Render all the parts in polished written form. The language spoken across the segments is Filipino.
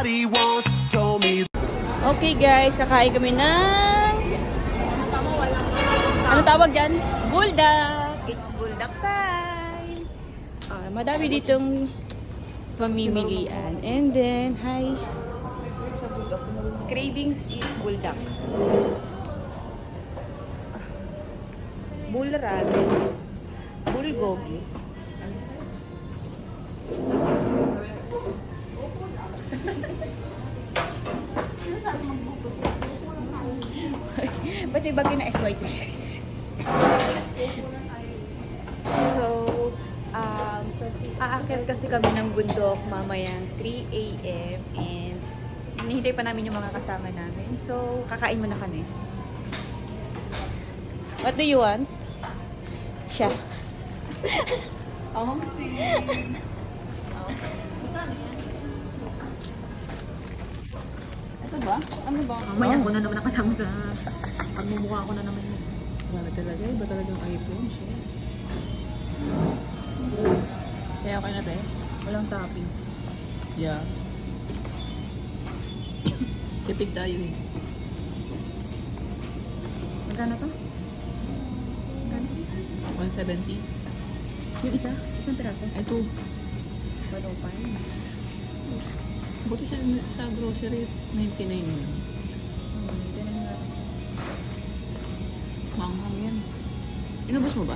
Everybody once told me. Okay guys, kakain kami ng... Ano tawag dyan? Buldak! It's buldak time! Madami ditong pamimilian. And then, hi! Cravings is buldak. Bull ramen. Bulgogi. Ba't may bagay na SY t-shirts? So, aakyat kasi kami ng bundok mamayang 3 AM and hinihintay pa namin yung mga kasama namin. So, kakain muna kami. What do you want? Siya. Ito ba? Ano ba? Mamaya ako na naman nakasama sa pagmumukha ko na naman yun. Wala talaga. Iba talagang iPhone siya. Kaya okay na tayo? Walang toppings. Yeah. Tipid tayo eh. Magkano to? 170. Yung isa? Isang piraso? Ito. 105. Buti sa grocery, 99 yun. Manghang yan. Inubos mo ba?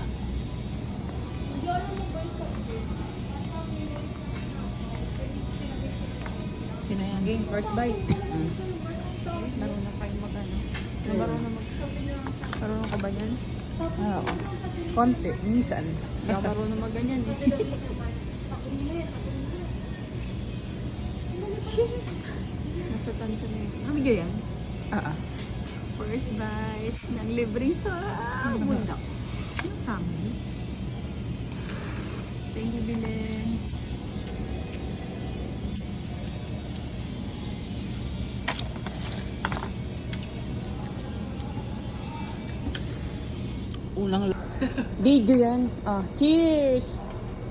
Pinayan. Okay, first bite. Marunong kayong mag-ano. Marunong ka ba yan? Oo. Konti. Minsan. Hindi ako marunong mag-ganyan eh. Nasa tansa na yun. Video yan? First bite ng libreng sa bundok. Ano sa amin? Thank you, Bilen. Unang Video yan. Cheers!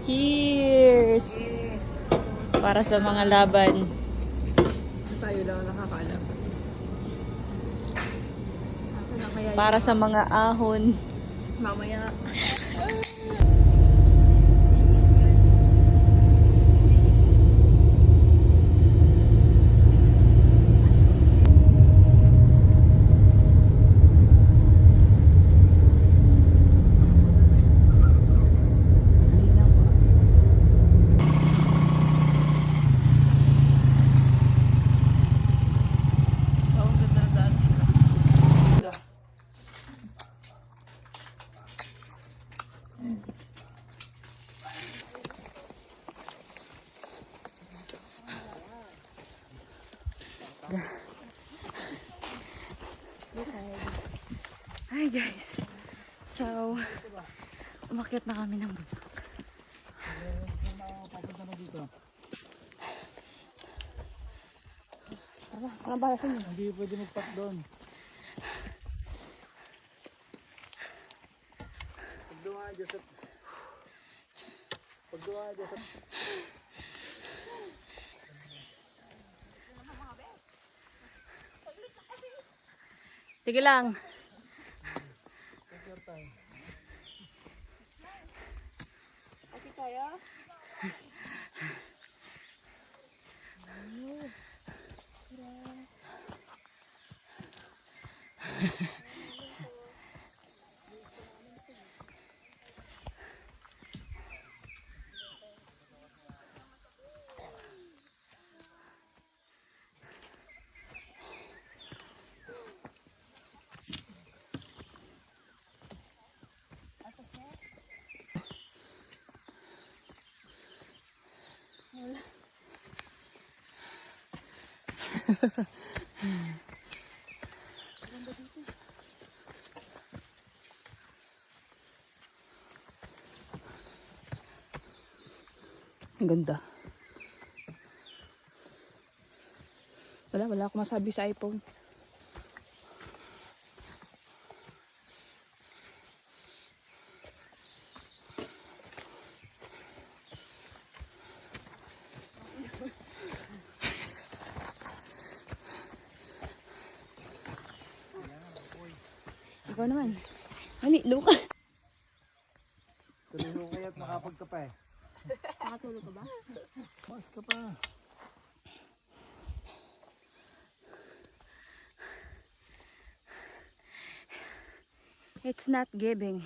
Cheers! Para sa mga laban. tayo daw nakakaalam. Ako na kaya Para sa mga ahon. mamaya. Hi guys. So, umakyat na kami ng bundok. Ano ba sa inyo? Hindi pwede magpak doon. Pagduha dyan sa... Sige lang. Ang ganda. Wala akong masabi sa iPhone. Ikaw naman. Hani, Luka. Tuloy mo kaya't nakapag ka pa eh. Nakatulog ka ba? Mas ka pa. It's not giving.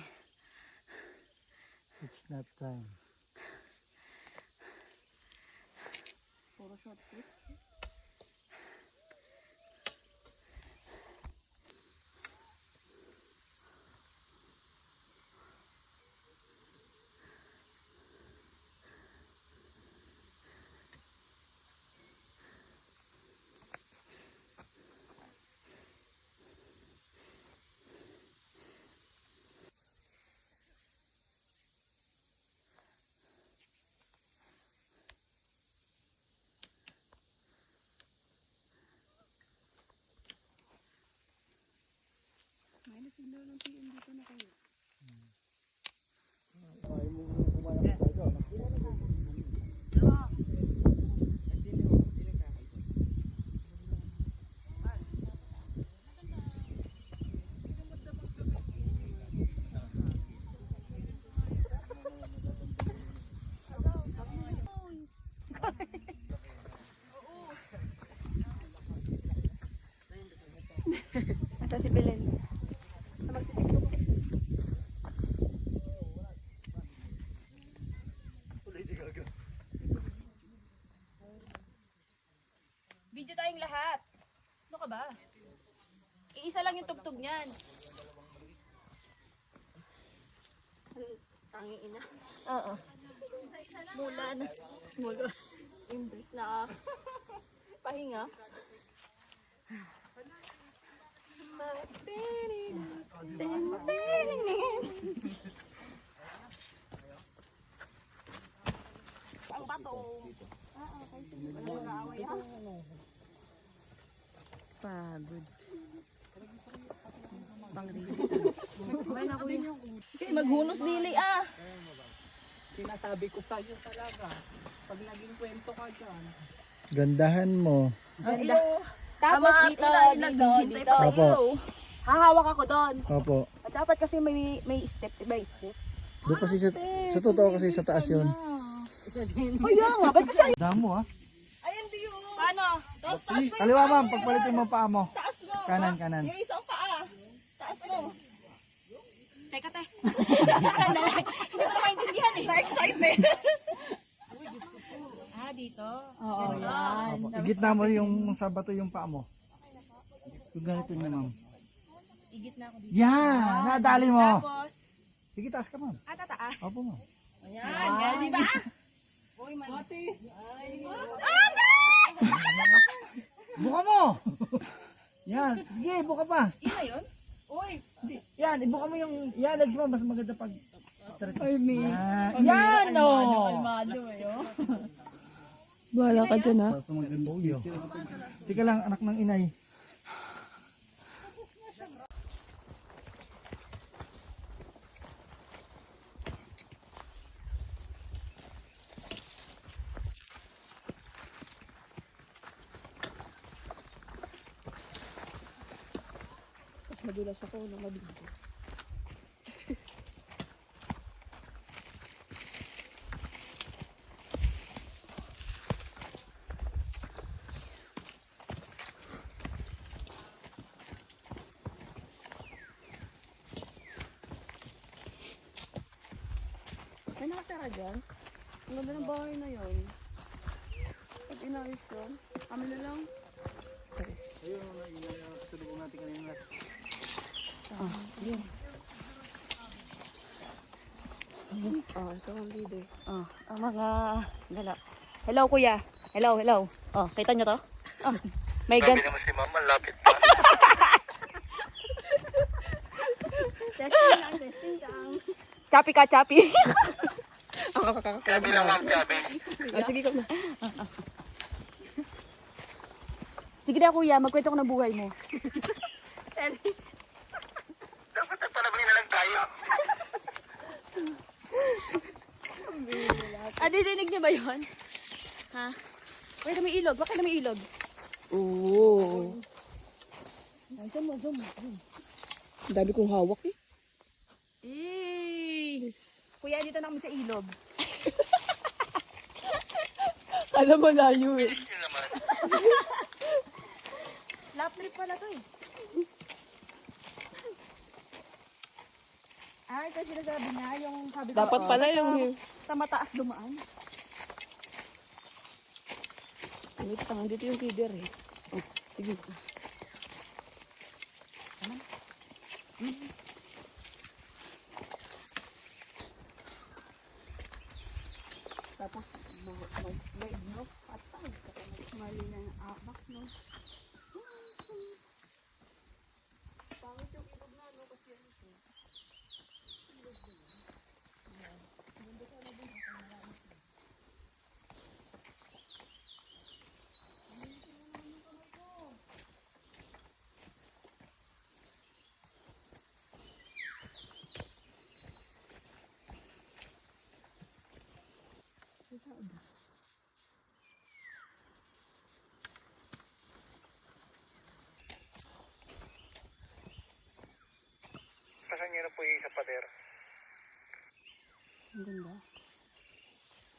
It's not time. Puro short clip. Asa si Belen? Video tayong lahat. Ano ka ba? Iisa lang yung tugtog niyan. Tangi ina. Oo. Mula na. Mula. Imbes na pahinga. Ang bato. Pagod. Maghunos dili ah. Sinasabi ko sa'yo talaga. Pag naging kwento ka dyan. Gandahan mo. Tapos dito, dito. Opo. Hahawak ako doon. Opo. At dapat kasi may step, by step. Doon kasi sa totoo kasi sa taas yun. Kaya nga, ba't kasi? Damo ah. Paano? Kaliwa ma'am, pagpalitin mo paa mo. Kanan, kanan. Yung isang paa. Taas mo. Teka, te. Hindi ko na maintindihan eh. Na-excited. Ah, dito? Oo, yan. Opo. Igitna mo yung sa bato yung paa mo. Yung ganito niya ma'am. Igit na ako dito. Yan! Nadali mo! Tapos, Sige, taas ka ma'am. tataas. Opo ma'am. Yan, di ba? Buka mo! Yan, sige, buka pa. Yun na yun? Uy! Yan, ibuka mo yung, yan, legs mo, mas maganda pag ay, me. Yan, no! Kalmado eh, oh. Bahala ka dyan ha. Tika lang, anak ng inay. Madulas ako nung mabigyan. May nakatira dyan. Ang ganda ng bahay na yun. Pag inayos yun, kami na lang. Ayun, tulungan natin kanina. Oh, ito ang leader. Oh, ang mga gala. Hello kuya. Hello, hello. Oh, kita nyo to? Oh, may gan. Sabi naman si Mama, lapit pa. Testing lang, testing lang. Chapi ka, chapi. Sabi lang ma'am, sabi. Sige ko na. Sige na kuya, magkwento ko ng buhay mo. Dapat nagpalabay na lang tayo. Dinig niyo ba yun? Ha? Wait, may ilog. Bakit na may ilog? Oo. Ay, zoom mo, zoom mo. Ang dami kong hawak eh. Kuya, dito na kami sa ilog. Alam mo, layo eh. Yun naman. Lap trip pala to eh. Ay, kasi nasabi niya, yung sabi ko, Dapat pala yung... sa mataas dumaan. Ano ito? Dito yung feeder eh. Oh, sige. Tapos, may no, patay. Mali na yung abak, no? Pangit yung ilog na, no? Kasi ano ito? Pasan niyo na po yung sa pader. Ang ganda.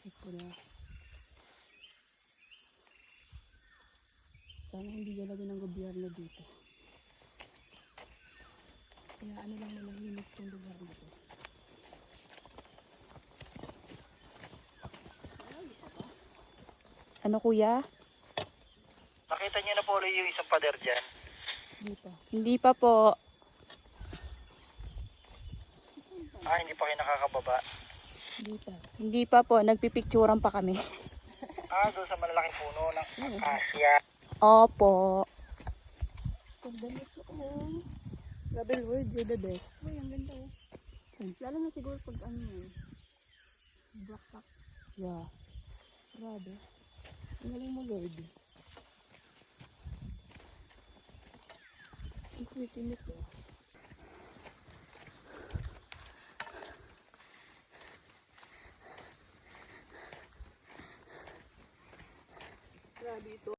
Ito na. Sana hindi galawin ng gobyerno dito. Kaya ano lang malahimik itong lugar na to. Ano kuya? Nakita niyo na po ulit yung isang pader dyan. Dito. Hindi pa po. Ah, hindi pa kayo nakakababa. Dito. Hindi pa po. Nagpipicturan pa kami. Ah, doon sa malalaking puno ng Acacia. Opo. Pagdalit ko. Grabe Lord, you're the best. Uy, ang ganda oh. Lalo na siguro pag ano yun. Black top. Yeah. Grabe. Ang galing mo Lord. Ang pretty nito.